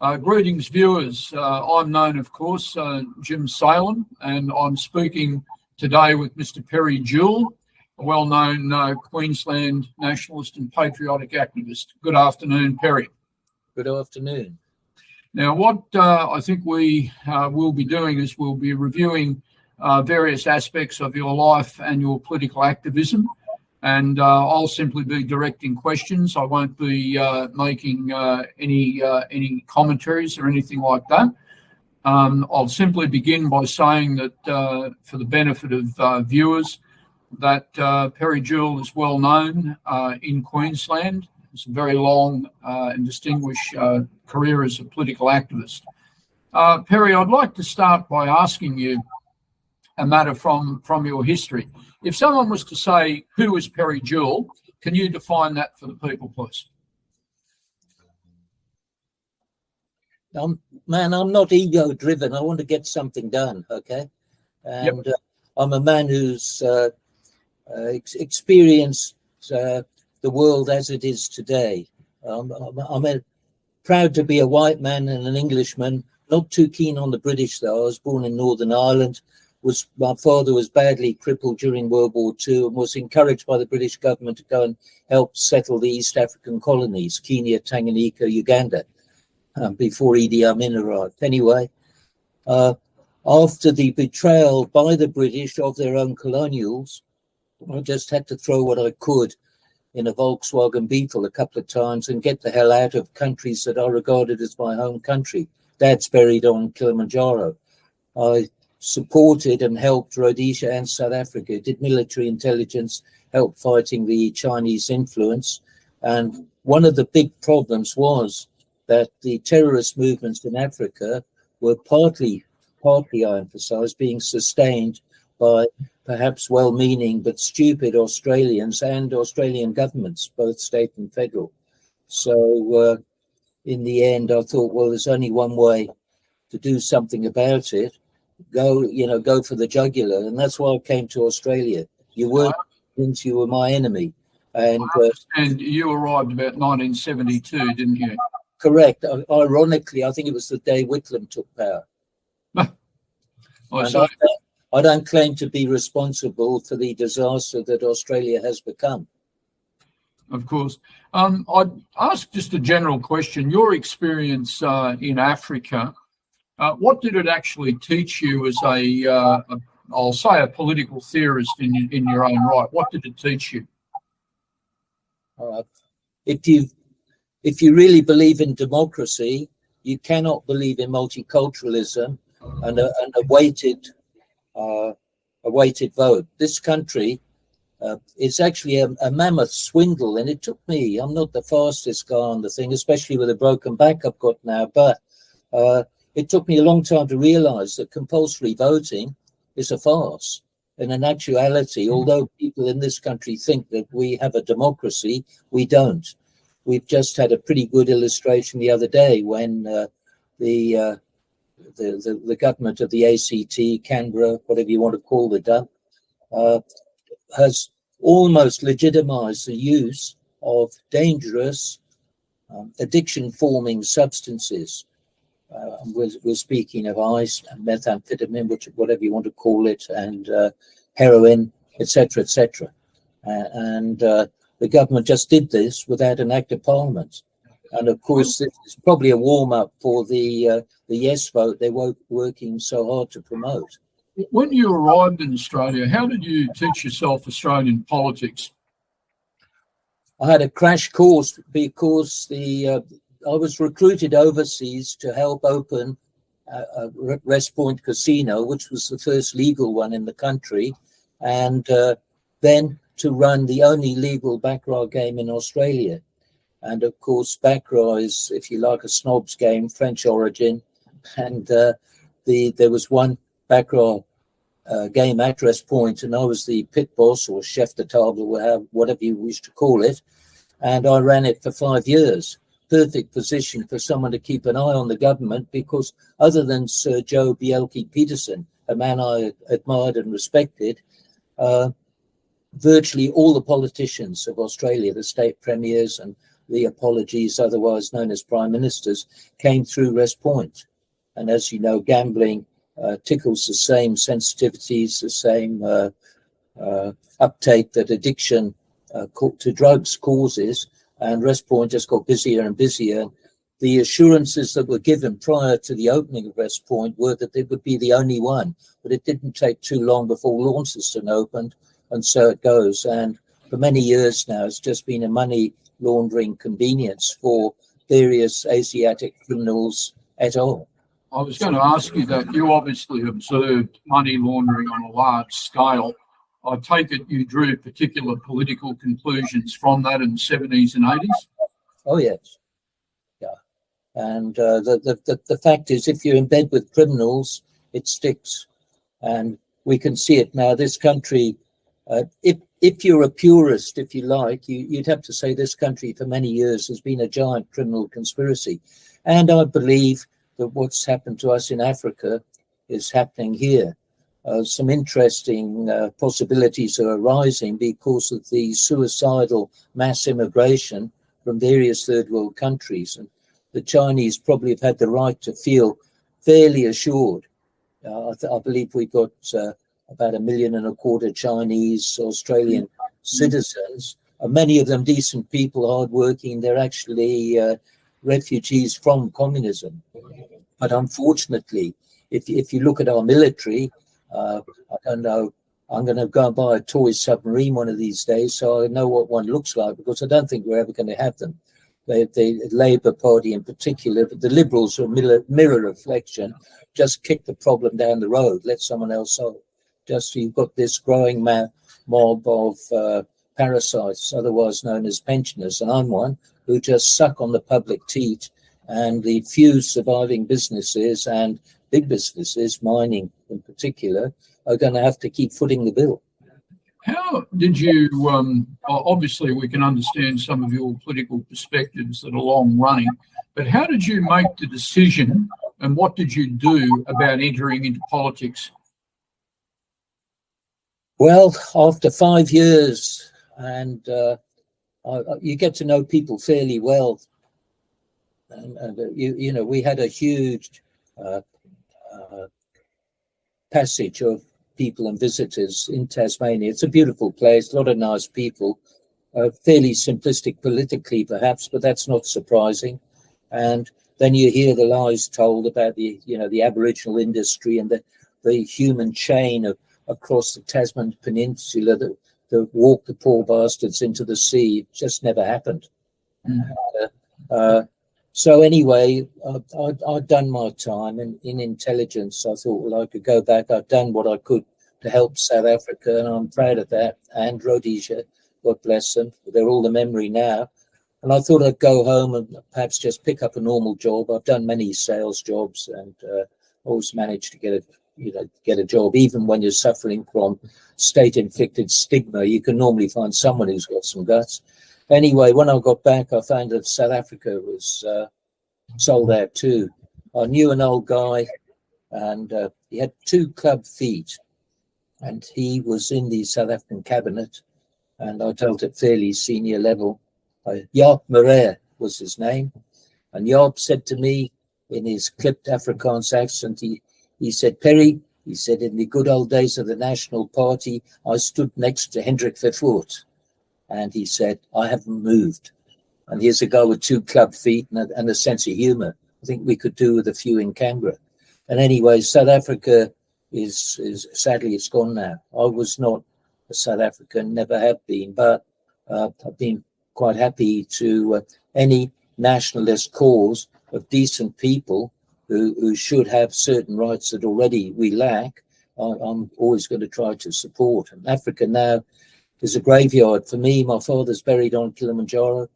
Greetings, viewers. I'm known, of course, Jim Saleam, and I'm speaking today with Mr. Perry Jewell, a well-known Queensland nationalist and patriotic activist. Good afternoon, Perry. Good afternoon. Now, what I think we will be doing is we'll be reviewing various aspects of your life and your political activism, and I'll simply be directing questions. I won't be making any commentaries or anything like that. I'll simply begin by saying that for the benefit of viewers, that Perry Jewell is well known in Queensland. It's a very long and distinguished career as a political activist. Perry, I'd like to start by asking you a matter from your history. If someone was to say, who is Perry Jewell, can you define that for the people, please? Man, I'm not ego-driven. I want to get something done, okay? And yep. I'm a man who's experienced the world as it is today. I'm proud to be a white man and an Englishman, not too keen on the British, though. I was born in Northern Ireland. My father was badly crippled during World War II and was encouraged by the British government to go and help settle the East African colonies, Kenya, Tanganyika, Uganda, before Idi Amin arrived. Anyway, after the betrayal by the British of their own colonials, I just had to throw what I could in a Volkswagen Beetle a couple of times and get the hell out of countries that I regarded as my home country. Dad's buried on Kilimanjaro. I supported and helped Rhodesia and South Africa, did military intelligence, helped fighting the Chinese influence. And one of the big problems was that the terrorist movements in Africa were partly I emphasize, being sustained by perhaps well-meaning but stupid Australians and Australian governments, both state and federal. So in the end, I thought, well, there's only one way to do something about it. Go for the jugular, and that's why I came to Australia. You weren't since you were my enemy, and you arrived about 1972, didn't you? Correct. Ironically, I think it was the day Whitlam took power. I don't claim to be responsible for the disaster that Australia has become. Of course. I'd ask just a general question. Your experience in Africa. What did it actually teach you as I'll say a political theorist in your own right? What did it teach you? If you really believe in democracy, you cannot believe in multiculturalism and a weighted vote. This country is actually a mammoth swindle, and it took me. I'm not the fastest guy on the thing, especially with a broken back I've got now, but. It took me a long time to realize that compulsory voting is a farce. And in actuality, although people in this country think that we have a democracy, we don't. We've just had a pretty good illustration the other day when the government of the ACT, Canberra, whatever you want to call the dump, has almost legitimized the use of dangerous addiction-forming substances. We're speaking of ice and methamphetamine, whatever you want to call it, and heroin, etc., etc. And the government just did this without an act of parliament. And of course, this is probably a warm-up for the yes vote they were working so hard to promote. When you arrived in Australia, how did you teach yourself Australian politics? I had a crash course because I was recruited overseas to help open West Point Casino, which was the first legal one in the country, and then to run the only legal baccarat game in Australia. And of course, baccarat is, if you like, a snob's game, French origin. And there was one baccarat game at West Point, and I was the pit boss or chef de table, whatever you wish to call it. And I ran it for 5 years. Perfect position for someone to keep an eye on the government, because other than Sir Joe Bjelke-Petersen, a man I admired and respected, virtually all the politicians of Australia, the state premiers and the apologies, otherwise known as prime ministers, came through West Point. And as you know, gambling tickles the same sensitivities, the same uptake that addiction to drugs causes. And West Point just got busier and busier. The assurances that were given prior to the opening of West Point were that it would be the only one, but it didn't take too long before Launceston opened, and so it goes. And for many years now, it's just been a money laundering convenience for various Asiatic criminals et al. I was going to ask you that. You obviously observed money laundering on a large scale. I take it you drew particular political conclusions from that in the 70s and 80s? Oh, yes. Yeah. And the fact is, if you're in bed with criminals, it sticks. And we can see it now. This country, if you're a purist, if you like, you'd have to say this country for many years has been a giant criminal conspiracy. And I believe that what's happened to us in Africa is happening here. Some interesting possibilities are arising because of the suicidal mass immigration from various third world countries. And the Chinese probably have had the right to feel fairly assured. I believe we've got about 1.25 million Chinese Australian citizens, many of them decent people, hardworking. They're actually refugees from communism. But unfortunately, if you look at our military, I don't know, I'm going to go and buy a toy submarine one of these days so I know what one looks like, because I don't think we're ever going to have them. The Labour Party in particular, but the Liberals are a mirror reflection. Just kick the problem down the road, let someone else solve. Just so you've got this growing mob of parasites, otherwise known as pensioners, and I'm one, who just suck on the public teat, and the few surviving businesses and big businesses, mining in particular, are going to have to keep footing the bill. How did you, obviously we can understand some of your political perspectives that are long running, but how did you make the decision and what did you do about entering into politics? Well, after 5 years, and you get to know people fairly well. And you know, we had a huge passage of people and visitors in Tasmania. It's a beautiful place, a lot of nice people, fairly simplistic politically perhaps, but that's not surprising. And then you hear the lies told about the Aboriginal industry and the human chain across the Tasman Peninsula that walk the poor bastards into the sea. It just never happened. So anyway, I'd done my time in intelligence. I thought, well, I could go back. I'd done what I could to help South Africa, and I'm proud of that. And Rhodesia, God bless them. They're all the memory now. And I thought I'd go home and perhaps just pick up a normal job. I've done many sales jobs and always managed to get a job. Even when you're suffering from state-inflicted stigma, you can normally find someone who's got some guts. Anyway, when I got back, I found that South Africa was sold out too. I knew an old guy, and he had 2 club feet, and he was in the South African cabinet, and I dealt at fairly senior level. Jaap Marais was his name, and Jaap said to me in his clipped Afrikaans accent, he said, "Perry," he said, "in the good old days of the National Party, I stood next to Hendrik Vervoort." And he said, "I haven't moved." And here's a guy with 2 club feet and a sense of humor. I think we could do with a few in Canberra. And anyway, South Africa is sadly, it's gone now. I was not a South African, never have been, but I've been quite happy to any nationalist cause of decent people who should have certain rights that already we lack. I'm always going to try to support. And Africa now is a graveyard for me. My father's buried on Kilimanjaro.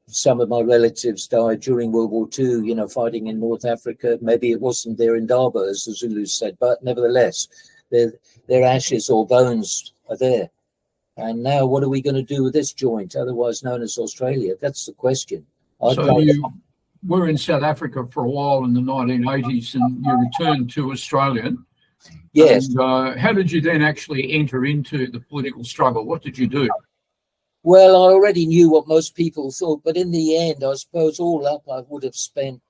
Some of my relatives died during World War II, fighting in North Africa. Maybe it wasn't there in Daba, as the Zulus said, but nevertheless, their ashes or bones are there. And now what are we going to do with this joint, otherwise known as Australia? That's the question. So you were in South Africa for a while in the 1980s and you returned to Australia. Yes. And how did you then actually enter into the political struggle? What did you do? Well, I already knew what most people thought, but in the end, I suppose all up, I would have spent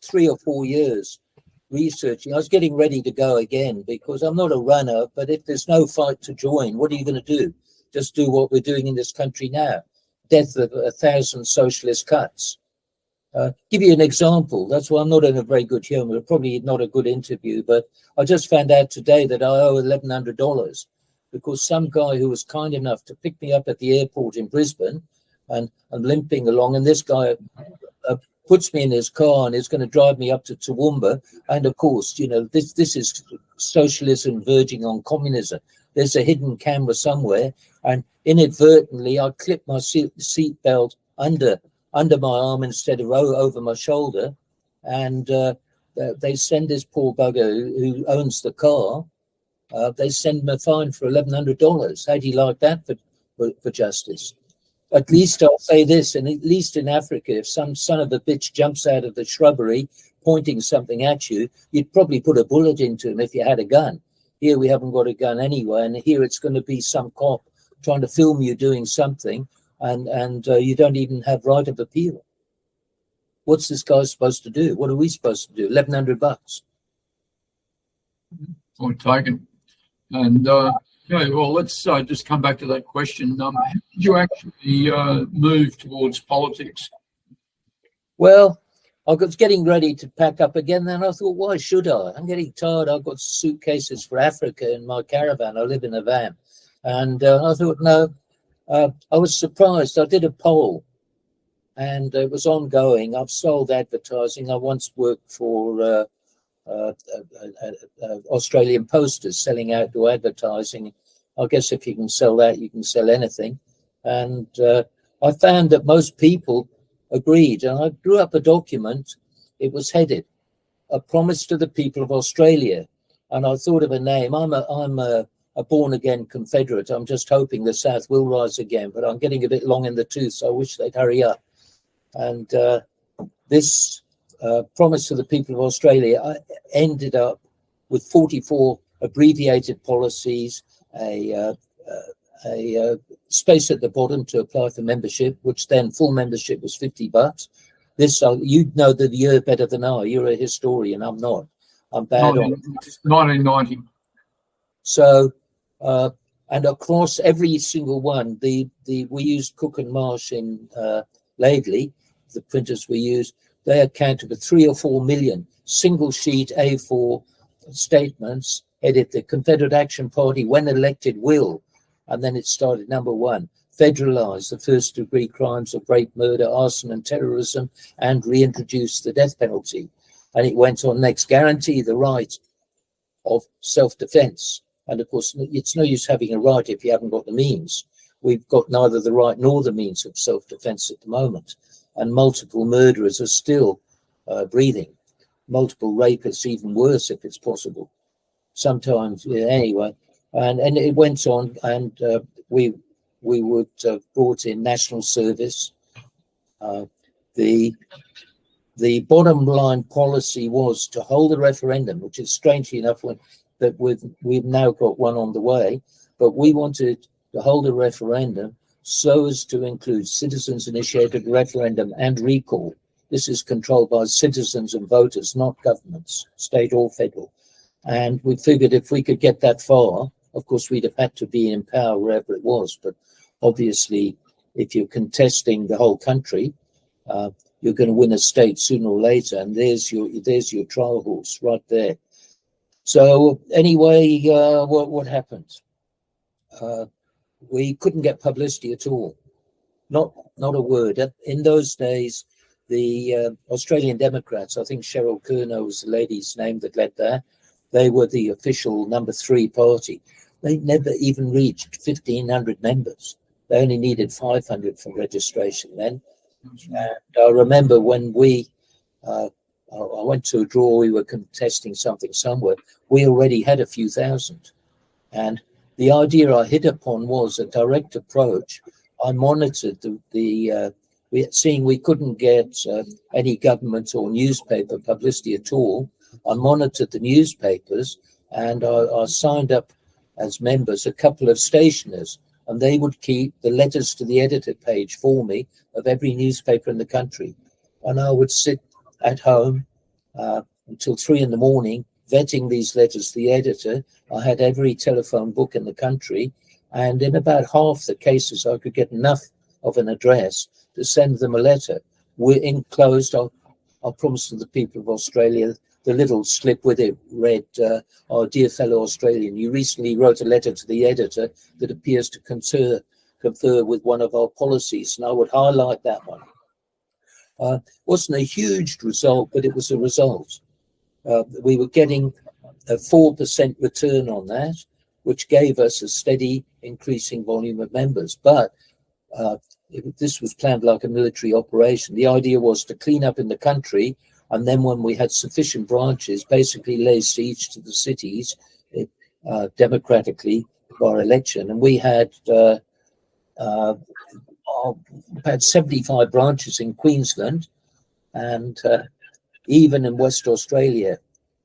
3 or 4 years researching. I was getting ready to go again because I'm not a runner, but if there's no fight to join, what are you going to do? Just do what we're doing in this country now. Death of 1,000 socialist cuts. Give you an example. That's why I'm not in a very good humor. Probably not a good interview, but I just found out today that I owe $1,100 because some guy who was kind enough to pick me up at the airport in Brisbane, and I'm limping along, and this guy puts me in his car and is going to drive me up to Toowoomba. And of course, you know, this is socialism verging on communism. There's a hidden camera somewhere, and inadvertently I clipped my seat belt under my arm instead of over my shoulder, and they send this poor bugger who owns the car, they send him a fine for $1,100. How do you like that for justice? At least I'll say this, and at least in Africa, if some son of a bitch jumps out of the shrubbery pointing something at you, you'd probably put a bullet into him if you had a gun. Here we haven't got a gun anyway, and here it's going to be some cop trying to film you doing something, and you don't even have right of appeal. What's this guy supposed to do? What are we supposed to do? $1,100. Point taken. And okay, well, let's just come back to that question. How did you actually move towards politics? Well, I was getting ready to pack up again. Then I thought, why should I? I'm getting tired. I've got suitcases for Africa in my caravan. I live in a van. And I thought, no, I was surprised. I did a poll and it was ongoing. I've sold advertising. I once worked for Australian Posters selling outdoor advertising. I guess if you can sell that, you can sell anything. And I found that most people agreed. And I drew up a document. It was headed, "A Promise to the People of Australia." And I thought of a name. I'm a born-again Confederate. I'm just hoping the South will rise again, but I'm getting a bit long in the tooth, so I wish they'd hurry up. And this Promise to the People of Australia ended up with 44 abbreviated policies, a space at the bottom to apply for membership, which then full membership was $50. This, you know the year better than I. You're a historian. I'm not. I'm bad on 1990. So, and across every single one, we used Cook and Marsh in Laidley, the printers we used, they accounted for 3 or 4 million single sheet A4 statements, headed "The Confederate Action Party, when elected, will," and then it started number 1, "Federalize the first degree crimes of rape, murder, arson and terrorism, and reintroduce the death penalty." And it went on next, "Guarantee the right of self-defense." And of course, it's no use having a right if you haven't got the means. We've got neither the right nor the means of self-defense at the moment. And multiple murderers are still breathing. Multiple rapists, even worse if it's possible. Sometimes, yeah, anyway. And it went on, and we would brought in national service. The bottom line policy was to hold a referendum, which is strangely enough that we've now got one on the way, but we wanted to hold a referendum so as to include citizens-initiated referendum and recall. This is controlled by citizens and voters, not governments, state or federal. And we figured if we could get that far, of course, we'd have had to be in power wherever it was. But obviously, if you're contesting the whole country, you're going to win a state sooner or later. And there's your trial horse right there. So anyway, what happened? We couldn't get publicity at all. Not a word. In those days, the Australian Democrats, I think Cheryl Kerner was the lady's name that led that, they were the official number 3 party. They never even reached 1,500 members. They only needed 500 for registration then. And I remember when I went to a draw, we were contesting something somewhere, we already had a few thousand. And the idea I hit upon was a direct approach. I monitored seeing we couldn't get any government or newspaper publicity at all. I monitored the newspapers, and I signed up as members a couple of stationers. and they would keep the letters to the editor page for me of every newspaper in the country. And I would sit at home until 3 a.m, vetting these letters to the editor. I had every telephone book in the country, and in about half the cases, I could get enough of an address to send them a letter. We're enclosed. I promised to the people of Australia, the little slip with it read, "Our dear fellow Australian, you recently wrote a letter to the editor that appears to confer with one of our policies," and I would highlight that one. Wasn't a huge result, but it was a result. We were getting a 4% return on that, which gave us a steady increasing volume of members. But this was planned like a military operation. The idea was to clean up in the country, and then when we had sufficient branches, basically lay siege to the cities democratically by election. And we had 75 branches in Queensland, and even in West Australia,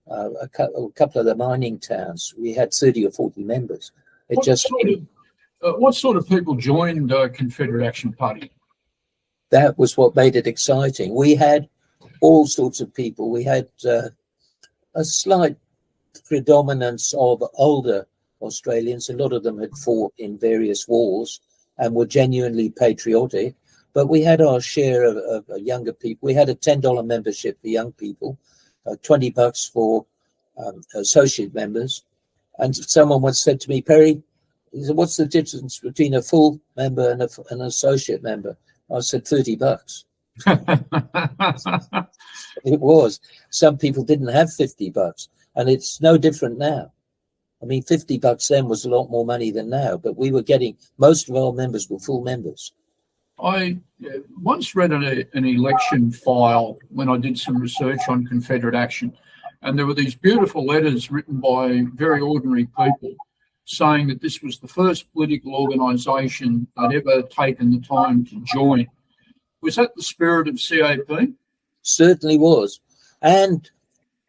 a couple of the mining towns, we had 30 or 40 members. What sort of people joined Confederate Action Party? That was what made it exciting. We had all sorts of people. We had a slight predominance of older Australians. A lot of them had fought in various wars and were genuinely patriotic. But we had our share of younger people. We had a $10 membership for young people, $20 for associate members. And someone once said to me, "Perry, what's the difference between a full member and an associate member?" I said, $30. It was. Some people didn't have $50, and it's no different now. I mean, $50 then was a lot more money than now, but we were getting, most of our members were full members. I once read an election file when I did some research on Confederate Action, and there were these beautiful letters written by very ordinary people saying that this was the first political organisation I'd ever taken the time to join. Was that the spirit of CAP? Certainly was. And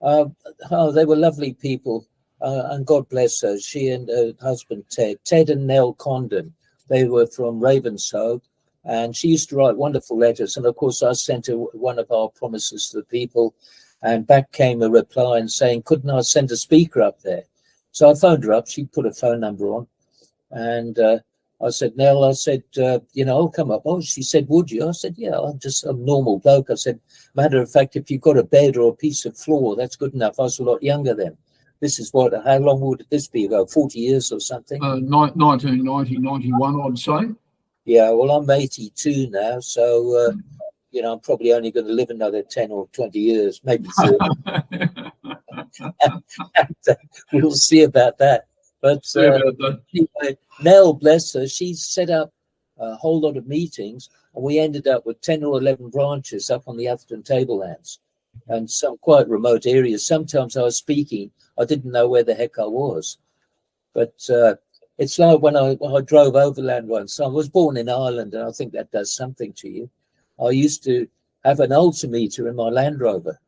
they were lovely people, and God bless her. She and her husband, Ted and Nell Condon, they were from Ravenshoe, and she used to write wonderful letters. And of course, I sent her one of our promises to the people, and back came a reply and saying, couldn't I send a speaker up there? So I phoned her up. She put a phone number on, and I said, Nell, I said, I'll come up. Oh, she said, would you? I said, yeah, I'm just a normal bloke. I said, matter of fact, if you've got a bed or a piece of floor, that's good enough. I was a lot younger then. This is how long would this be ago? 40 years or something? 1990, 91, I'd say. Yeah, well, I'm 82 now, so, I'm probably only going to live another 10 or 20 years, maybe 30. We'll see about that. But anyway, Nell, bless her, she set up a whole lot of meetings, and we ended up with 10 or 11 branches up on the Atherton Tablelands and some quite remote areas. Sometimes I was speaking, I didn't know where the heck I was. But it's like when I drove overland once. I was born in Ireland, and I think that does something to you. I used to have an altimeter in my Land Rover,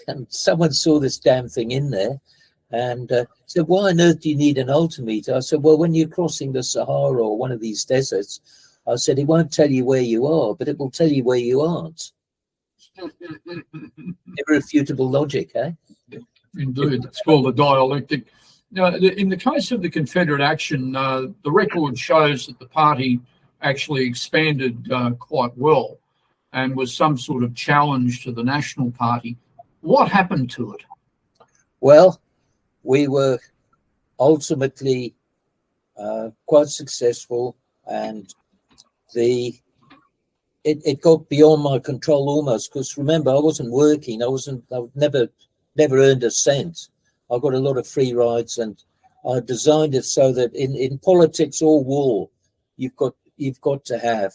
and someone saw this damn thing in there and said, why on earth do you need an altimeter? I said, well, when you're crossing the Sahara or one of these deserts, I said, it won't tell you where you are, but it will tell you where you aren't. Irrefutable logic, eh? Indeed, it's called a dialectic. Now, in the case of the Confederate Action, the record shows that the party actually expanded quite well and was some sort of challenge to the National Party. What happened to it? Well, we were ultimately quite successful, and it got beyond my control almost, because remember, I wasn't working. I never earned a cent. I got a lot of free rides, and I designed it so that in politics or war, you've got to have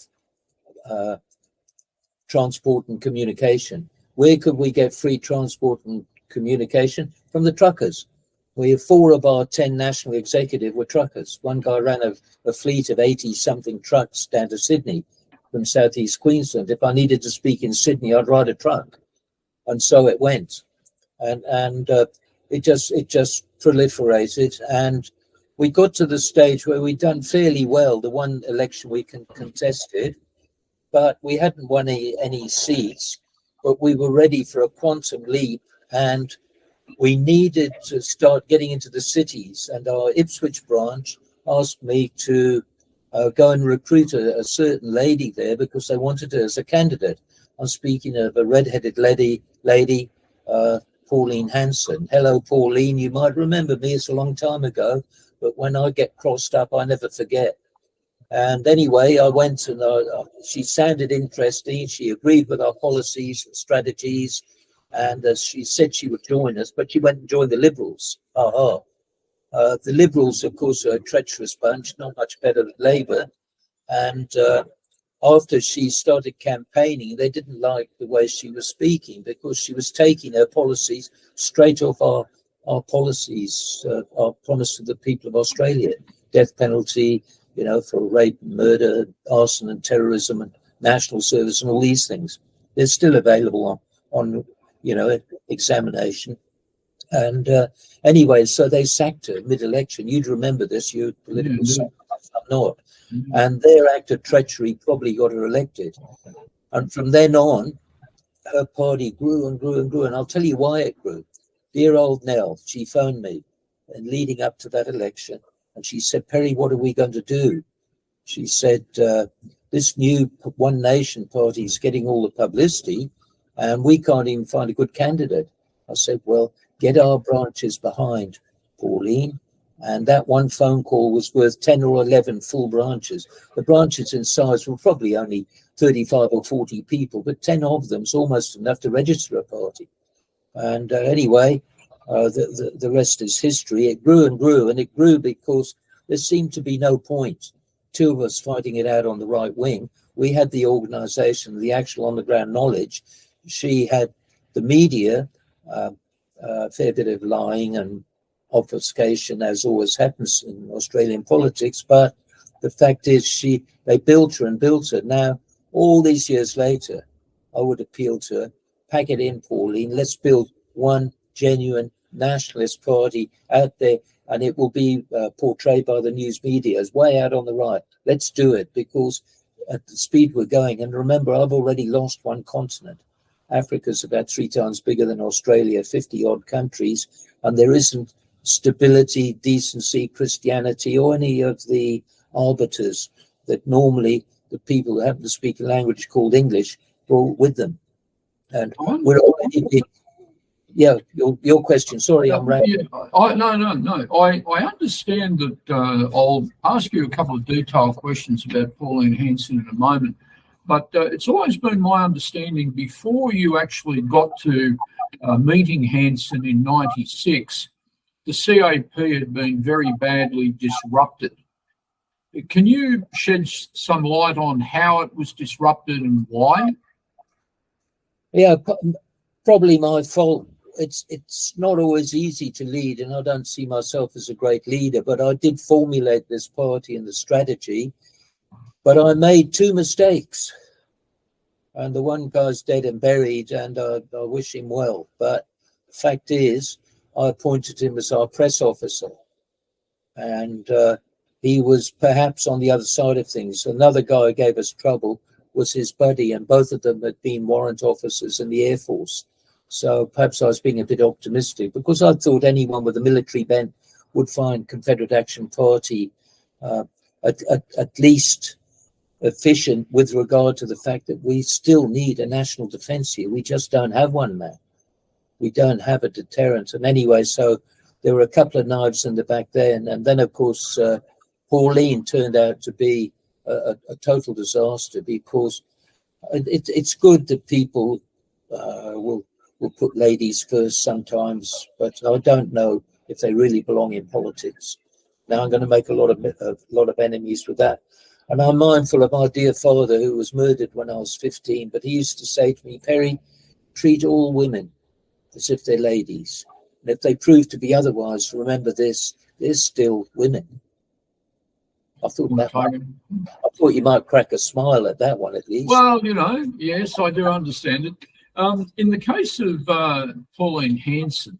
transport and communication. Where could we get free transport and communication? From the truckers. We have 4 of our 10 national executive were truckers. One guy ran a fleet of 80-something trucks down to Sydney from southeast Queensland. If I needed to speak in Sydney, I'd ride a truck. And so it went. And it just proliferated. And we got to the stage where we'd done fairly well. The one election we contested, but we hadn't won any seats, but we were ready for a quantum leap, and we needed to start getting into the cities. And our Ipswich branch asked me to go and recruit a certain lady there because they wanted her as a candidate. I'm speaking of a red-headed lady, Pauline Hanson. Hello, Pauline. You might remember me. It's a long time ago, but when I get crossed up, I never forget. And anyway, I went and she sounded interesting. She agreed with our policies and strategies. And she said she would join us, but she went and joined the Liberals. The Liberals, of course, are a treacherous bunch, not much better than Labour. And after she started campaigning, they didn't like the way she was speaking because she was taking her policies straight off our policies, our promise to the people of Australia, death penalty, for rape, murder, arson and terrorism and national service and all these things. They're still available on examination. And anyway, so they sacked her mid-election. You'd remember this, you're political science, I'm not. And their act of treachery probably got her elected. And from then on, her party grew and grew and grew. And I'll tell you why it grew. Dear old Nell, she phoned me and leading up to that election. And she said, Perry, what are we going to do? She said, this new One Nation party is getting all the publicity and we can't even find a good candidate. I said, well, get our branches behind, Pauline. And that one phone call was worth 10 or 11 full branches. The branches in size were probably only 35 or 40 people, but 10 of them is almost enough to register a party. And anyway, the rest is history. It grew and grew, and it grew because there seemed to be no point. Two of us fighting it out on the right wing. We had the organisation, the actual on-the-ground knowledge. She had the media, a fair bit of lying and obfuscation, as always happens in Australian politics. But the fact is, they built her and built her. Now, all these years later, I would appeal to her, pack it in, Pauline. Let's build one genuine nationalist party out there, and it will be portrayed by the news media as way out on the right. Let's do it, because at the speed we're going, and remember, I've already lost one continent. Africa's about 3 times bigger than Australia, 50-odd countries, and there isn't stability, decency, Christianity, or any of the arbiters that normally the people who happen to speak a language called English brought with them. And we're already... Yeah, your question. Sorry, I'm right. Yeah, no. I understand that. I'll ask you a couple of detailed questions about Pauline Hanson in a moment. But it's always been my understanding, before you actually got to meeting Hanson in '96, the CAP had been very badly disrupted. Can you shed some light on how it was disrupted and why? Yeah, probably my fault. It's not always easy to lead, and I don't see myself as a great leader, but I did formulate this party and the strategy. But I made 2 mistakes, and the one guy's dead and buried, and I wish him well. But the fact is, I appointed him as our press officer, and he was perhaps on the other side of things. Another guy who gave us trouble was his buddy, and both of them had been warrant officers in the Air Force. So perhaps I was being a bit optimistic, because I thought anyone with a military bent would find Confederate Action Party at least efficient with regard to the fact that we still need a national defence here. We just don't have one now. We don't have a deterrent. And anyway, so there were a couple of knives in the back then. And then, of course, Pauline turned out to be a total disaster, because it's good that people will put ladies first sometimes, but I don't know if they really belong in politics. Now I'm going to make a lot of enemies with that. And I'm mindful of my dear father, who was murdered when I was 15, but he used to say to me, Perry, treat all women as if they're ladies. And if they prove to be otherwise, remember this, they're still women. I thought you might crack a smile at that one, at least. Well, yes, I do understand it. In the case of Pauline Hanson,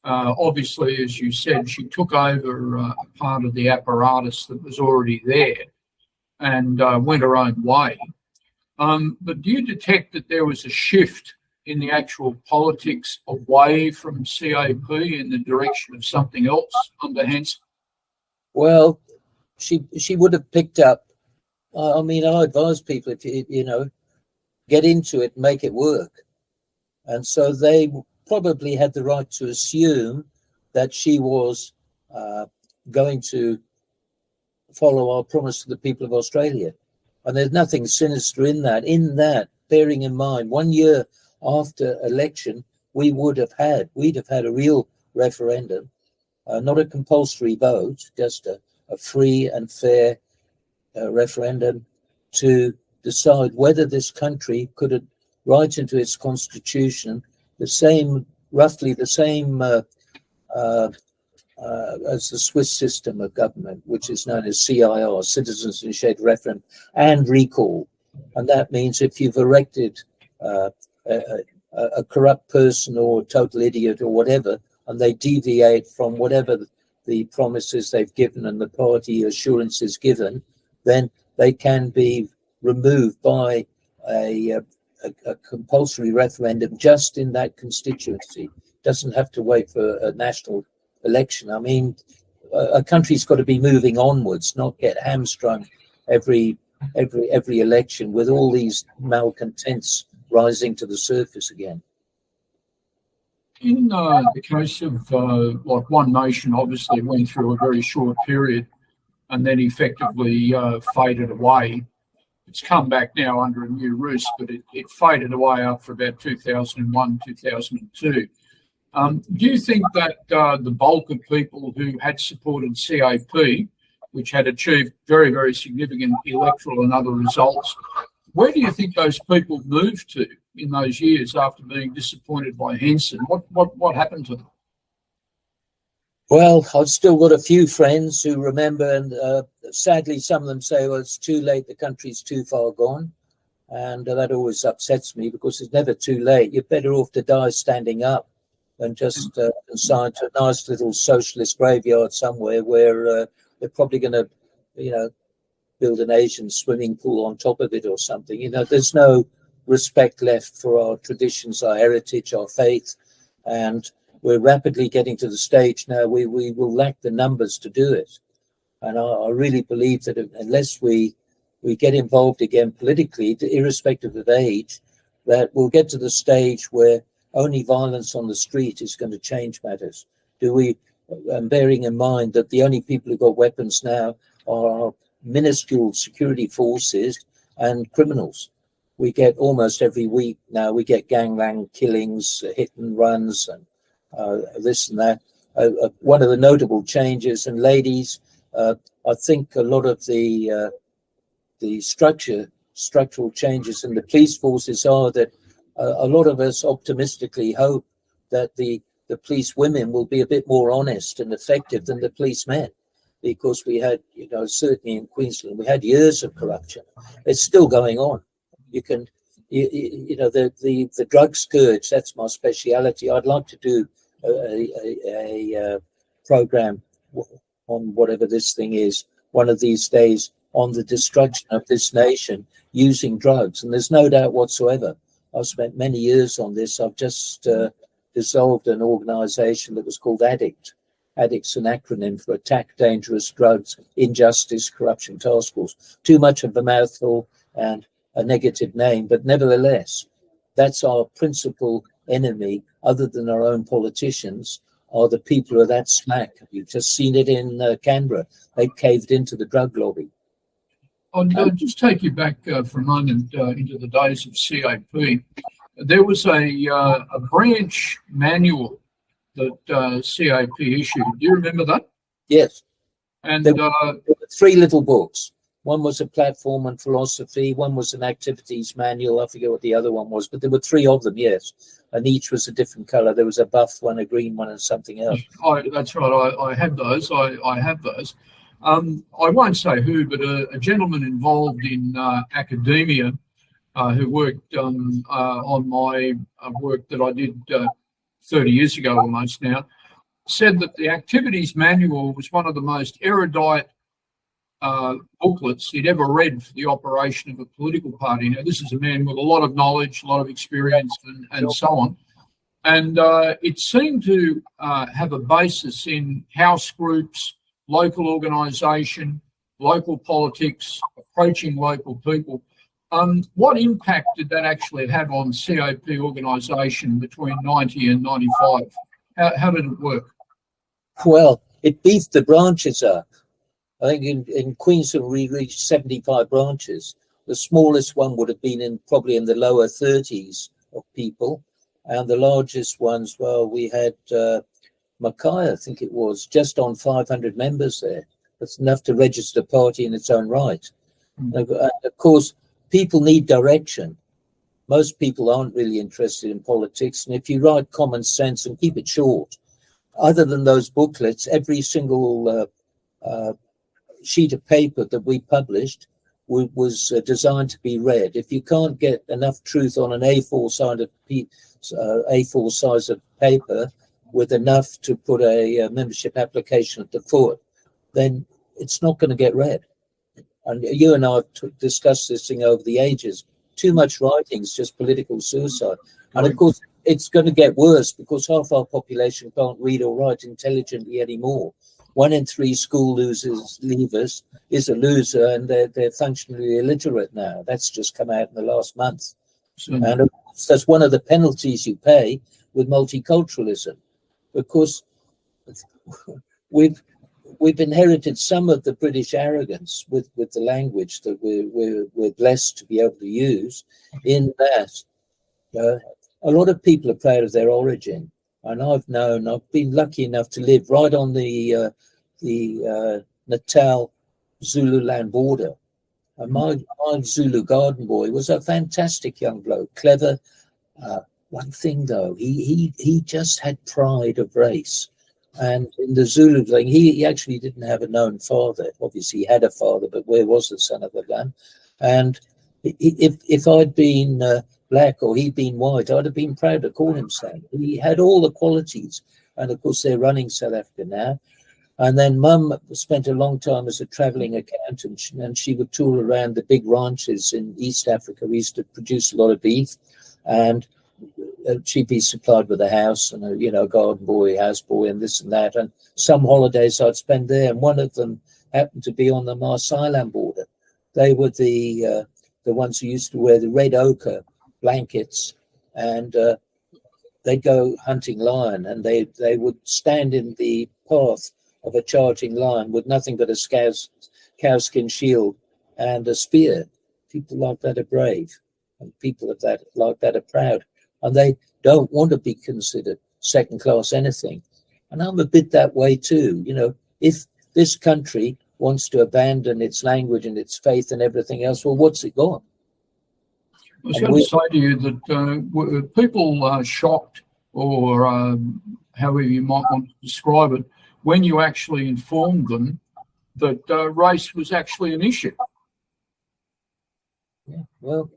Obviously, as you said, she took over a part of the apparatus that was already there and went her own way. But do you detect that there was a shift in the actual politics away from CAP in the direction of something else under Hanson? Well, she would have picked up. I mean, I advise people, if you get into it, make it work. And so they probably had the right to assume that she was going to follow our promise to the people of Australia. And there's nothing sinister in that. Bearing in mind, 1 year after election, we'd have had a real referendum, not a compulsory vote, just a free and fair referendum to decide whether this country could write into its constitution roughly the same as the Swiss system of government, which is known as CIR, Citizens Initiated Referendum, and recall. And that means if you've elected a corrupt person or a total idiot or whatever, and they deviate from whatever the promises they've given and the party assurances given, then they can be removed by a compulsory referendum just in that constituency. Doesn't have to wait for a national election. I mean, a country's got to be moving onwards, not get hamstrung every election with all these malcontents rising to the surface again. In the case of like One Nation, obviously went through a very short period and then effectively faded away. It's come back now under a new roost, but it faded away after about 2001, 2002. Do you think that the bulk of people who had supported CAP, which had achieved very, very significant electoral and other results, where do you think those people moved to in those years after being disappointed by Hanson? What happened to them? Well, I've still got a few friends who remember, and sadly, some of them say, well, it's too late, the country's too far gone. And that always upsets me because it's never too late. You're better off to die standing up than just consigned to a nice little socialist graveyard somewhere where they're probably going to, build an Asian swimming pool on top of it or something. There's no respect left for our traditions, our heritage, our faith. And we're rapidly getting to the stage now we will lack the numbers to do it. And I really believe that unless we get involved again politically, irrespective of age, that we'll get to the stage where only violence on the street is going to change matters. Bearing in mind that the only people who've got weapons now are minuscule security forces and criminals. We get almost every week now, we get gangland killings, hit and runs, and this and that. One of the notable changes, and ladies, I think a lot of the structural changes in the police forces are that a lot of us optimistically hope that the police women will be a bit more honest and effective than the police men, because we had, certainly in Queensland, we had years of corruption. It's still going on. The drug scourge, that's my speciality. I'd like to do a program on whatever this thing is, one of these days, on the destruction of this nation using drugs. And there's no doubt whatsoever. I've spent many years on this. I've just dissolved an organization that was called ADDICT. ADDICT's an acronym for Attack Dangerous Drugs, Injustice, Corruption Task Force. Too much of a mouthful and a negative name, but nevertheless, that's our principal enemy, other than our own politicians, are the people who are that slack. You've just seen it in Canberra. They caved into the drug lobby. I'll just take you back for a moment into the days of CAP. There was a branch manual that CAP issued. Do you remember that? Yes. And there were 3 little books. One was a platform and philosophy. One was an activities manual. I forget what the other one was, but there were 3 of them, yes. And each was a different color. There was a buff one, a green one, and something else. That's right. I have those. I have those. I won't say who, but a gentleman involved in academia who worked on my work that I did 30 years ago almost now, said that the activities manual was one of the most erudite booklets he'd ever read for the operation of a political party. Now, this is a man with a lot of knowledge, a lot of experience, and so on. And it seemed to have a basis in house groups, local organisation, local politics, approaching local people. What impact did that actually have on CAP organisation between 90 and 95? How did it work? Well, it beefed the branches up. I think in Queensland we reached 75 branches. The smallest one would have been probably in the lower 30s of people. And the largest ones, well, we had Mackay, I think it was, just on 500 members there. That's enough to register a party in its own right. And of course, people need direction. Most people aren't really interested in politics. And if you write common sense and keep it short, other than those booklets, every single sheet of paper that we published was designed to be read. If you can't get enough truth on an A4 size of paper with enough to put a membership application at the foot, then it's not going to get read. And you and I have discussed this thing over the ages. Too much writing is just political suicide. And of course, it's going to get worse because half our population can't read or write intelligently anymore. 1 in 3 school leavers is a loser, and they're functionally illiterate now. That's just come out in the last month. And of course, that's one of the penalties you pay with multiculturalism, because we've inherited some of the British arrogance with the language that we're blessed to be able to use. In that, a lot of people are proud of their origin, and I've been lucky enough to live right on the Natal Zululand border. And my Zulu garden boy was a fantastic young bloke, clever. One thing though, he just had pride of race. And in the Zulu thing, he actually didn't have a known father. Obviously, he had a father, but where was the son of a gun? And if I'd been black or he'd been white, I'd have been proud to call him Sam. He had all the qualities. And of course, they're running South Africa now. And then Mum spent a long time as a travelling accountant, and she would tour around the big ranches in East Africa. We used to produce a lot of beef, and she'd be supplied with a house and a garden boy, house boy, and this and that. And some holidays I'd spend there, and one of them happened to be on the Marseillan border. They were the ones who used to wear the red ochre blankets, and they'd go hunting lion, and they would stand in the path of a charging lion with nothing but a cowskin shield and a spear. People like that are brave, and people like that are proud, and they don't want to be considered second class anything. And I'm a bit that way too. If this country wants to abandon its language and its faith and everything else, well, what's it got? I was going to say to you that were people shocked, or however you might want to describe it, when you actually informed them that race was actually an issue? Yeah, well,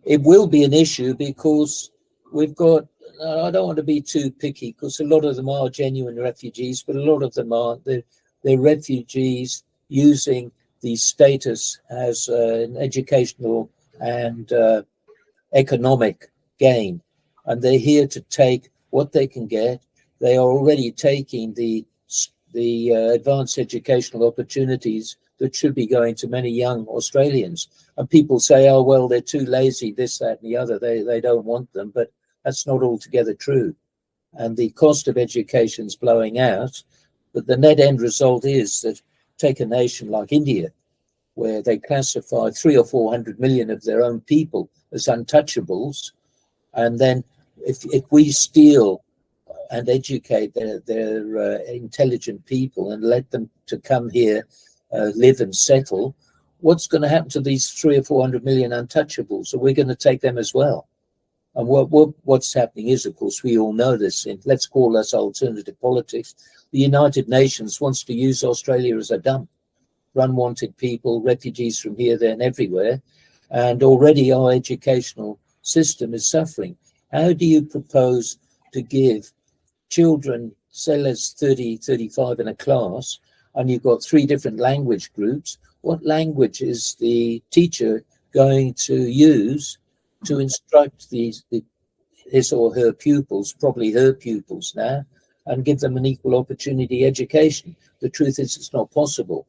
it will be an issue because we've got, I don't want to be too picky because a lot of them are genuine refugees, but a lot of them aren't. They're refugees using the status as an educational and economic gain. And they're here to take what they can get. They are already taking the advanced educational opportunities that should be going to many young Australians. And people say, oh, well, they're too lazy, this, that, and the other. They don't want them. But that's not altogether true. And the cost of education is blowing out. But the net end result is that take a nation like India, where they classify 300 or 400 million of their own people as untouchables. And then if we steal and educate their intelligent people and let them to come here, live and settle, what's going to happen to these 300 or 400 million untouchables? So we're going to take them as well. And what's happening is, of course, we all know this. Let's call us alternative politics. The United Nations wants to use Australia as a dump. Unwanted people, refugees from here, there, and everywhere. And already our educational system is suffering. How do you propose to give children say there's 30, 35 in a class, and you've got 3 different language groups, what language is the teacher going to use to instruct his or her pupils, probably her pupils now, and give them an equal opportunity education? The truth is, it's not possible.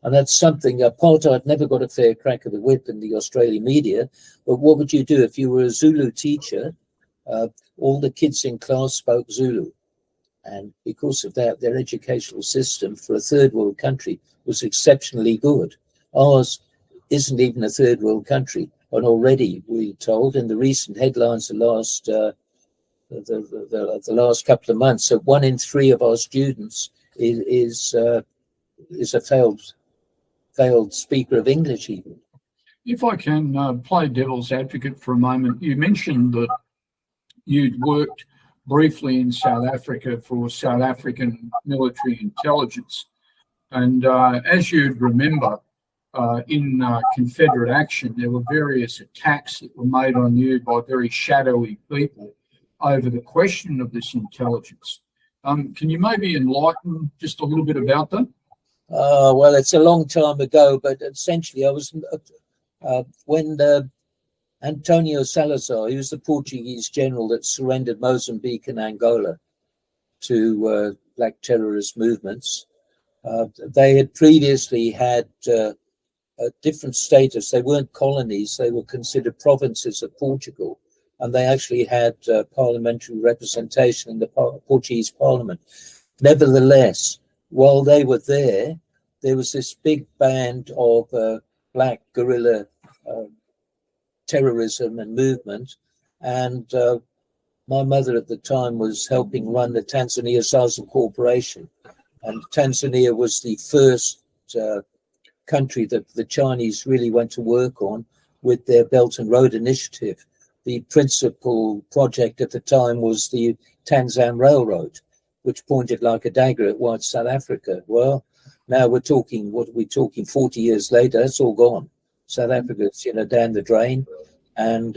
And that's something, apartheid never got a fair crack of the whip in the Australian media, but what would you do if you were a Zulu teacher? All the kids in class spoke Zulu. And because of that, their educational system for a third world country was exceptionally good. Ours isn't even a third world country. And already we're told in the recent headlines the last couple of months that 1 in 3 of our students is a failed speaker of English even. If I can play devil's advocate for a moment, you mentioned that you'd worked briefly in South Africa for South African military intelligence. And as you'd remember, in Confederate action, there were various attacks that were made on you by very shadowy people over the question of this intelligence. Can you maybe enlighten just a little bit about that? Well, it's a long time ago, but essentially I was, when Antonio Salazar, he was the Portuguese general that surrendered Mozambique and Angola to black terrorist movements. They had previously had a different status. They weren't colonies, they were considered provinces of Portugal, and they actually had parliamentary representation in the Portuguese parliament. Nevertheless, while they were there was this big band of black guerrilla terrorism and movement, and my mother at the time was helping run the Tanzania Zaza Corporation, and Tanzania was the first country that the Chinese really went to work on with their Belt and Road Initiative. The principal project at the time was the Tanzan Railroad, which pointed like a dagger at white South Africa. Well, now we're talking, 40 years later, it's all gone. South Africa's, down the drain. And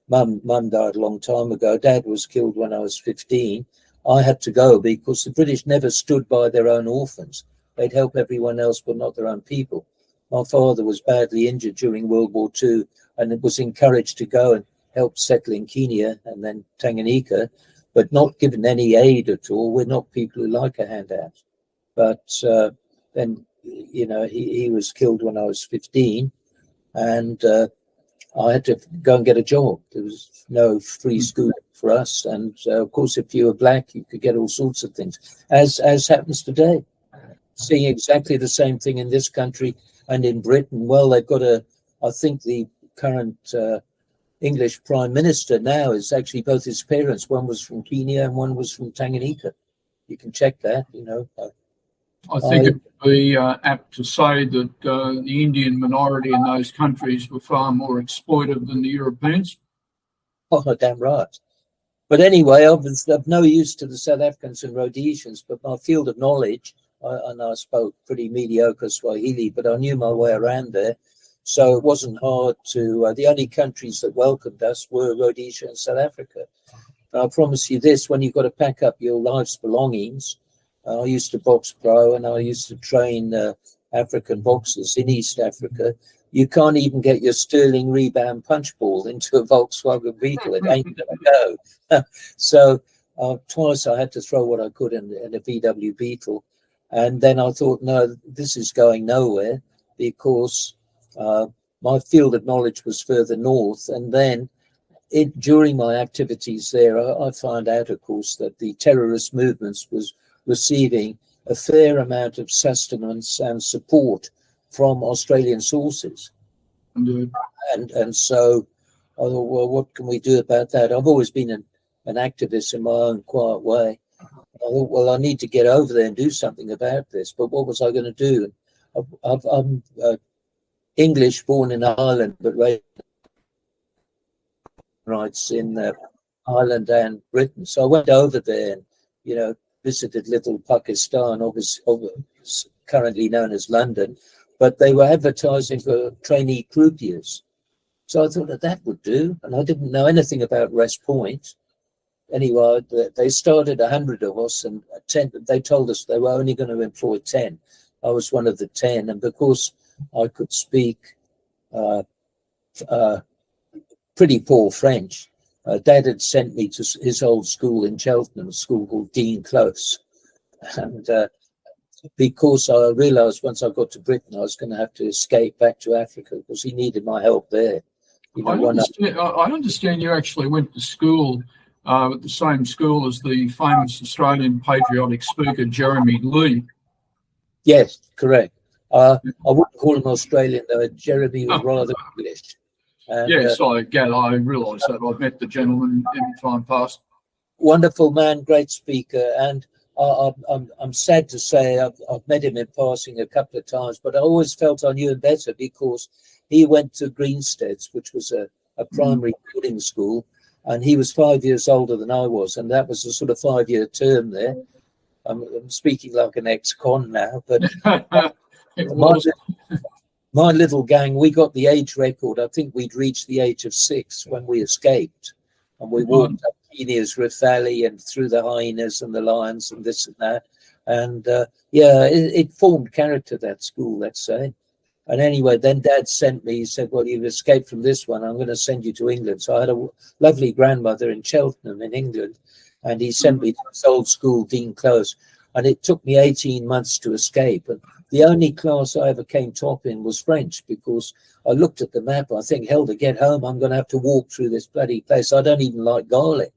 mum died a long time ago. Dad was killed when I was 15. I had to go because the British never stood by their own orphans. They'd help everyone else, but not their own people. My father was badly injured during World War II and was encouraged to go and help settle in Kenya and then Tanganyika, but not given any aid at all. We're not people who like a handout. But then, he was killed when I was 15, and I had to go and get a job. There was no free school for us. And of course, if you were black, you could get all sorts of things, as happens today. Seeing exactly the same thing in this country and in Britain. Well, they've got I think the current English Prime Minister now is actually both his parents. One was from Kenya and one was from Tanganyika. You can check that, I think it would be apt to say that the Indian minority in those countries were far more exploitive than the Europeans. Oh, damn right. But anyway, I was of no use to the South Africans and Rhodesians, but my field of knowledge, and I spoke pretty mediocre Swahili, but I knew my way around there. So it wasn't hard to, the only countries that welcomed us were Rhodesia and South Africa. And I promise you this, when you've got to pack up your life's belongings, I used to box pro and I used to train African boxers in East Africa. You can't even get your Sterling rebound punch ball into a Volkswagen Beetle. It ain't going to go. So twice I had to throw what I could in a VW Beetle. And then I thought, no, this is going nowhere, because my field of knowledge was further north. And then during my activities there, I found out, of course, that the terrorist movements was receiving a fair amount of sustenance and support from Australian sources. Indeed. And so I thought, well, what can we do about that? I've always been an activist in my own quiet way. I thought, well, I need to get over there and do something about this. But what was I going to do? I'm English, born in Ireland, but raised rights in Ireland and Britain. So I went over there and, visited little Pakistan, obviously currently known as London, but they were advertising for trainee croupiers. So I thought that would do. And I didn't know anything about West Point. anyway, they started 100 of us, and 10. They told us they were only going to employ 10. I was one of the 10, and because I could speak pretty poor French, Dad had sent me to his old school in Cheltenham, a school called Dean Close, and because I realised once I got to Britain I was going to have to escape back to Africa because he needed my help there. You know, I understand you actually went to school at the same school as the famous Australian patriotic speaker Jeremy Lee. Yes, correct. I wouldn't call him Australian though. Jeremy was rather English. And, yes, I realise that. I've met the gentleman in time past. Wonderful man, great speaker, and I'm sad to say I've met him in passing a couple of times, but I always felt I knew him better because he went to Greenstead's, which was a primary boarding school, and he was 5 years older than I was, and that was a sort of 5-year term there. I'm speaking like an ex-con now, but my little gang, we got the age record. I think we'd reached the age of 6 when we escaped, and we walked up Kenia's Rift Valley and through the hyenas and the lions and this and that. And it formed character, that school, let's say. And anyway, then Dad sent me, he said, well, you've escaped from this one, I'm going to send you to England. So I had a lovely grandmother in Cheltenham in England, and he sent me to this old school, Dean Close. And it took me 18 months to escape. And the only class I ever came top in was French, because I looked at the map. I think, hell, to get home, I'm going to have to walk through this bloody place. I don't even like garlic.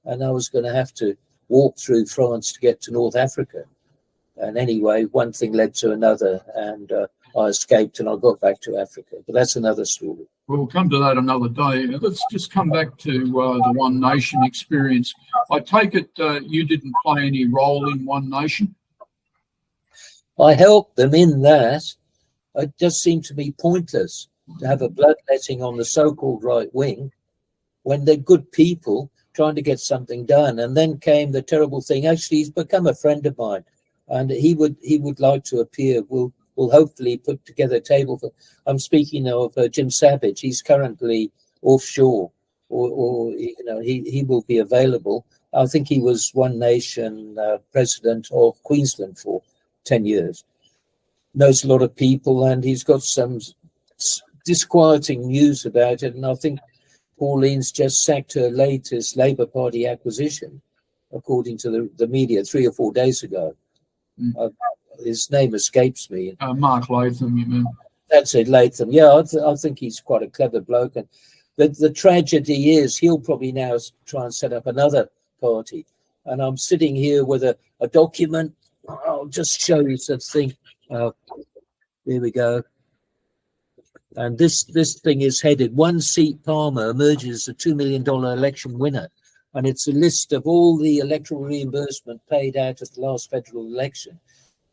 And I was going to have to walk through France to get to North Africa. And anyway, one thing led to another, and I escaped and I got back to Africa. But that's another story. We'll come to that another day. Let's just come back to the One Nation experience. I take it you didn't play any role in One Nation? I helped them in that. It just seemed to me pointless to have a bloodletting on the so-called right wing when they're good people trying to get something done. And then came the terrible thing. Actually, he's become a friend of mine, and he would like to appear. We'll hopefully put together a table for. I'm speaking of Jim Savage. He's currently offshore, or he will be available. I think he was One Nation president of Queensland for 10 years. Knows a lot of people, and he's got some disquieting news about it. And I think Pauline's just sacked her latest Labour Party acquisition, according to the media 3 or 4 days ago. His name escapes me. Mark Latham, you mean? That's it, Latham. Yeah, I think he's quite a clever bloke. And the tragedy is he'll probably now try and set up another party. And I'm sitting here with a document. I'll just show you something. Here we go. And this thing is headed, One Seat Palmer emerges a $2 million election winner. And it's a list of all the electoral reimbursement paid out at the last federal election.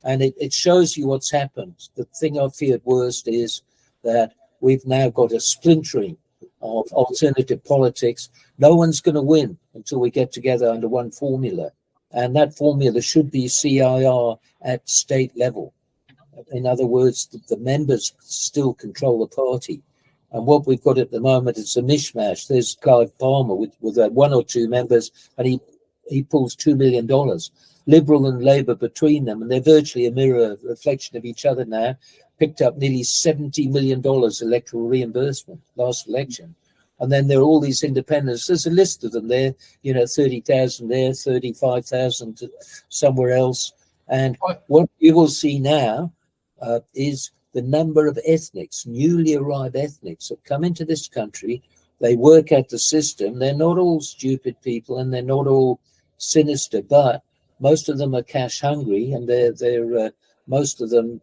And it shows you what's happened. The thing I feared worst is that we've now got a splintering of alternative politics. No one's going to win until we get together under one formula. And that formula should be CIR at state level. In other words, the members still control the party. And what we've got at the moment is a mishmash. There's Clive Palmer with 1 or 2 members, and he pulls $2 million. Liberal and Labour between them, and they're virtually a mirror reflection of each other now, picked up nearly $70 million electoral reimbursement last election. And then there are all these independents. There's a list of them there, 30,000 there, 35,000 somewhere else. And what you will see now is the number of ethnics, newly arrived ethnics have come into this country. They work at the system. They're not all stupid people, and they're not all sinister, but most of them are cash hungry, and they're most of them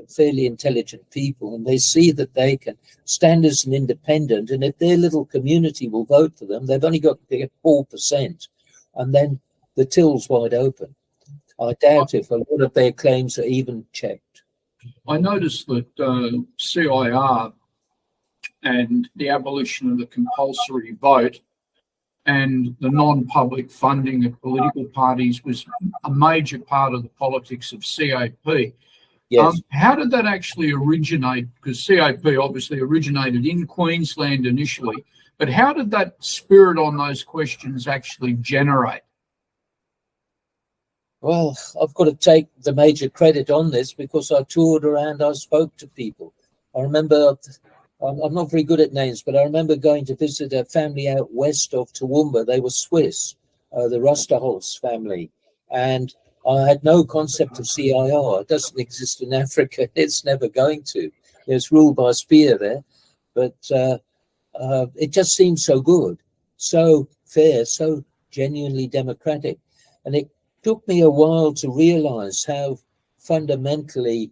fairly intelligent people, and they see that they can stand as an independent, and if their little community will vote for them, they've only got to get 4%, and then the till's wide open. I doubt if a lot of their claims are even checked. I noticed that CIR and the abolition of the compulsory vote and the non-public funding of political parties was a major part of the politics of CAP. Yes. How did that actually originate? Because CAP obviously originated in Queensland initially, But how did that spirit on those questions actually generate? Well, I've got to take the major credit on this because I toured around, I spoke to people. I remember, I'm not very good at names, but I remember going to visit a family out west of Toowoomba. They were Swiss, the Rusterholz family. And I had no concept of CIR. It doesn't exist in Africa. It's never going to. It's ruled by Spear there. But it just seemed so good, so fair, so genuinely democratic. And it took me a while to realize how fundamentally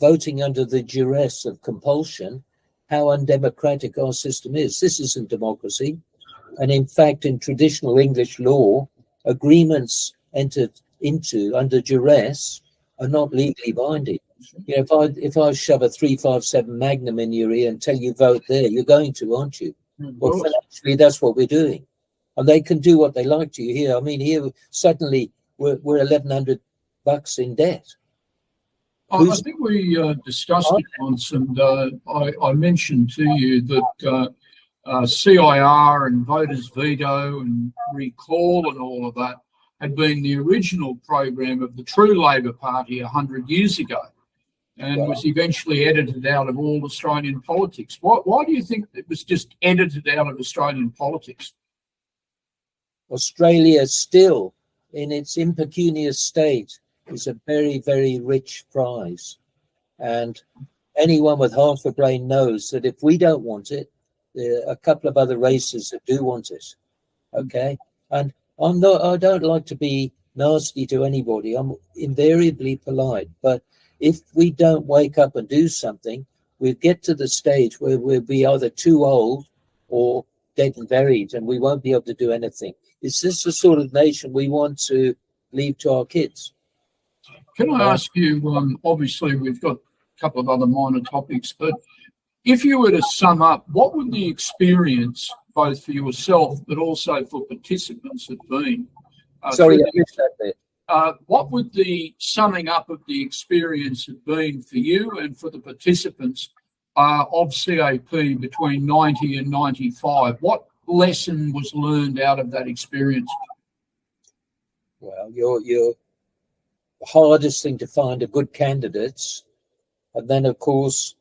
voting under the duress of compulsion, how undemocratic our system is. This isn't democracy. And in fact, in traditional English law, agreements entered into under duress are not legally binding. You know, if I shove a 357 Magnum in your ear and tell you vote there, you're going to, aren't you? Well, financially, that's what we're doing. And they can do what they like to you here. I mean, here, suddenly, we're $1,100 in debt. I think we discussed it once, and I mentioned to you that CIR and voters' veto and recall and all of that had been the original program of the true Labor Party 100 years ago, and was eventually edited out of all Australian politics. Why do you think it was just edited out of Australian politics? Australia still, in its impecunious state, is a very, very rich prize. And anyone with half a brain knows that if we don't want it, there are a couple of other races that do want it. Okay? And I don't like to be nasty to anybody. I'm invariably polite. But if we don't wake up and do something, we'll get to the stage where we'll be either too old or dead and buried, and we won't be able to do anything. Is this the sort of nation we want to leave to our kids? Can I ask you, obviously we've got a couple of other minor topics, but if you were to sum up, what would the experience, both for yourself but also for participants, have been? Sorry, I missed that bit. What would the summing up of the experience have been for you and for the participants of CAP between 90 and 95? What lesson was learned out of that experience? Well, you're the hardest thing to find are good candidates. And then, of course,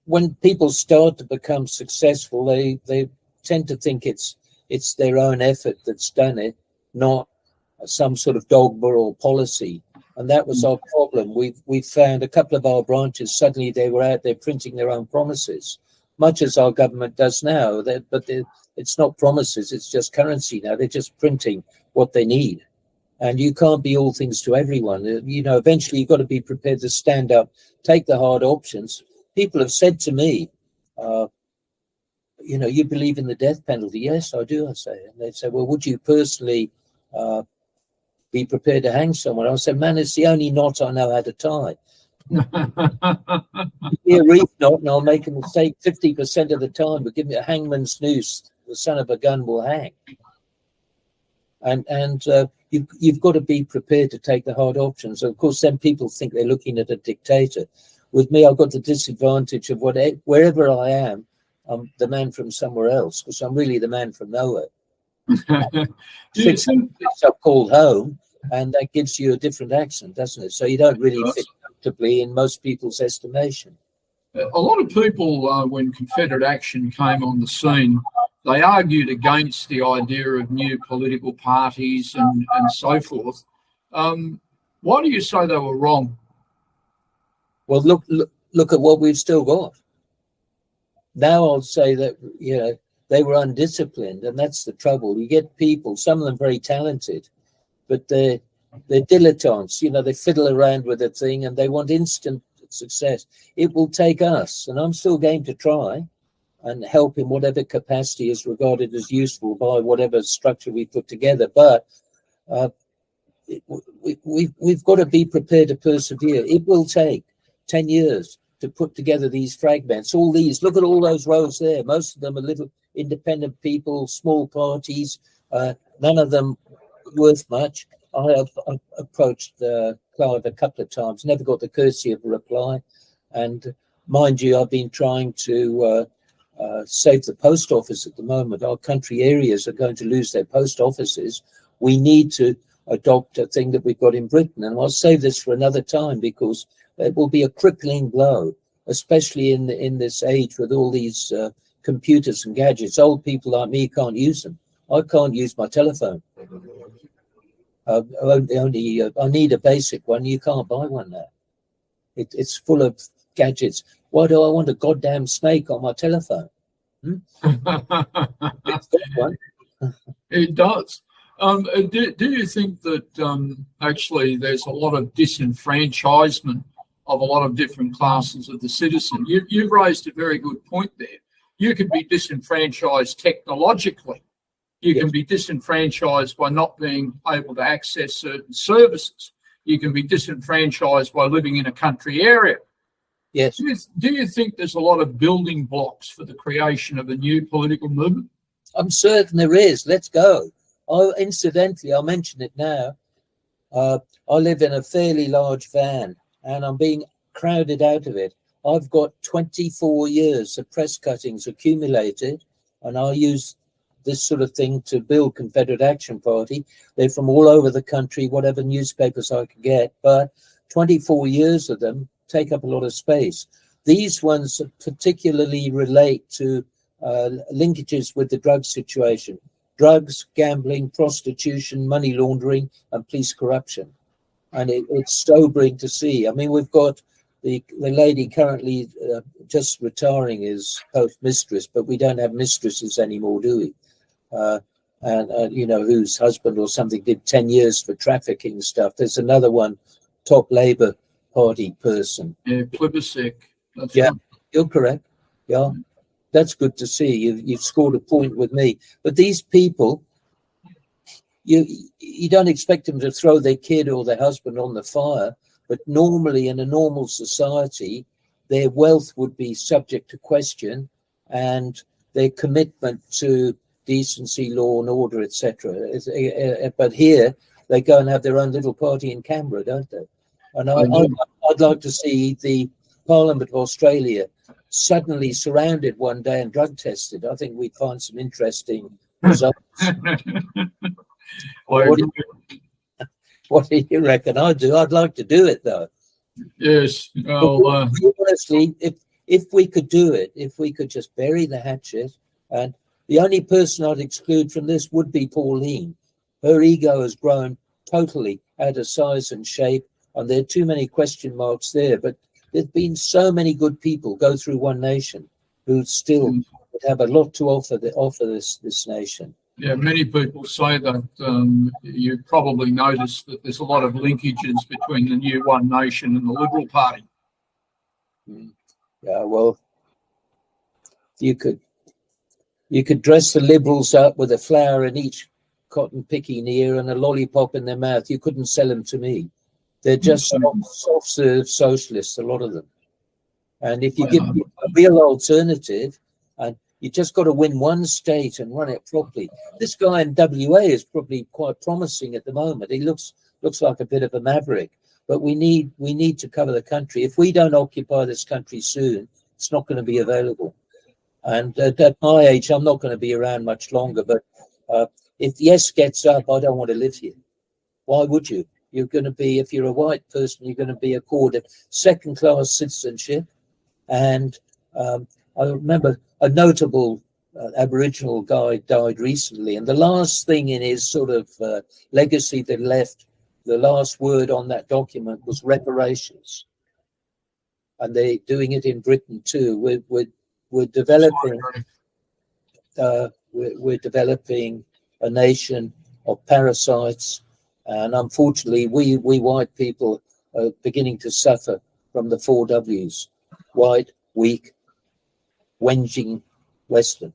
when people start to become successful, they tend to think it's their own effort that's done it, not some sort of dogma or policy. And that was our problem. We found a couple of our branches, suddenly they were out there printing their own promises, much as our government does now. But it's not promises, it's just currency now. They're just printing what they need. And you can't be all things to everyone. You know, eventually you've got to be prepared to stand up, take the hard options. People have said to me, you know, you believe in the death penalty? Yes, I do, I say. And they say, well, would you personally be prepared to hang someone? I said, man, it's the only knot I know how to tie. Give me a reef knot and I'll make a mistake 50% of the time, but give me a hangman's noose, the son of a gun will hang. And you've got to be prepared to take the hard options. Of course, then people think they're looking at a dictator. With me, I've got the disadvantage of wherever I am, I'm the man from somewhere else, because I'm really the man from nowhere. Six up called home, and that gives you a different accent, doesn't it? So you don't really fit comfortably in most people's estimation. A lot of people, when Confederate Action came on the scene, they argued against the idea of new political parties and so forth. Why do you say they were wrong? Well, look at what we've still got. Now I'll say that, you know, they were undisciplined, and that's the trouble. You get people, some of them very talented, but they're dilettantes. You know, they fiddle around with a thing and they want instant success. It will take us, and I'm still game to try and help in whatever capacity is regarded as useful by whatever structure we put together. But we've got to be prepared to persevere. It will take 10 years to put together these fragments. All these, look at all those rows there. Most of them are little independent people, small parties, none of them worth much. I have approached Clive a couple of times, never got the courtesy of a reply. And mind you, I've been trying to save the post office at the moment. Our country areas are going to lose their post offices. We need to adopt a thing that we've got in Britain. And I'll save this for another time because it will be a crippling blow, especially in this age with all these computers and gadgets. Old people like me can't use them. I can't use my telephone. I need a basic one. You can't buy one now. It's full of gadgets. Why do I want a goddamn snake on my telephone? It's got one. It does. Do you think that actually there's a lot of disenfranchisement of a lot of different classes of the citizen? You've raised a very good point there. You can be disenfranchised technologically. You can be disenfranchised by not being able to access certain services. You can be disenfranchised by living in a country area. Yes. Do you think there's a lot of building blocks for the creation of a new political movement? I'm certain there is. Let's go. Incidentally, I'll mention it now. I live in a fairly large van and I'm being crowded out of it. I've got 24 years of press cuttings accumulated, and I use this sort of thing to build Confederate Action Party. They're from all over the country, whatever newspapers I could get, but 24 years of them take up a lot of space. These ones particularly relate to linkages with the drug situation. Drugs, gambling, prostitution, money laundering, and police corruption. And it's sobering to see. I mean, we've got the lady currently just retiring as postmistress, but we don't have mistresses anymore, do we? And you know, whose husband or something did 10 years for trafficking stuff. There's another one, top Labour Party person. Yeah, Plibiscite. Yeah, right. You're correct. Yeah, that's good to see. You've scored a point with me. But these people, you don't expect them to throw their kid or their husband on the fire, but normally in a normal society, their wealth would be subject to question, and their commitment to decency, law and order, etc. But here, they go and have their own little party in Canberra, don't they? And I'd like to see the Parliament of Australia suddenly surrounded one day and drug tested. I think we'd find some interesting results. What do you reckon? I'd like to do it, though. Yes. Well, honestly, if we could do it, if we could just bury the hatchet, and the only person I'd exclude from this would be Pauline. Her ego has grown totally out of size and shape, and there are too many question marks there. But there's been so many good people go through One Nation who still would have a lot to offer this nation. Yeah, many people say that. You probably noticed that there's a lot of linkages between the new One Nation and the Liberal Party. Yeah, well, you could dress the Liberals up with a flower in each cotton picking ear and a lollipop in their mouth. You couldn't sell them to me. They're just soft-serve socialists, a lot of them. And if you give people a real alternative, and you just got to win one state and run it properly. This guy in WA is probably quite promising at the moment. He looks like a bit of a maverick, but we need to cover the country. If we don't occupy this country soon, it's not going to be available. And at my age, I'm not going to be around much longer. But if Yes gets up, I don't want to live here. Why would you? You're going to be, if you're a white person, you're going to be accorded second-class citizenship. And I remember a notable Aboriginal guy died recently, and the last thing in his sort of legacy that left, the last word on that document was reparations. And they're doing it in Britain too. We're developing we're developing a nation of parasites, and unfortunately, we white people are beginning to suffer from the 4 Ws: white, weak, wenging, Western.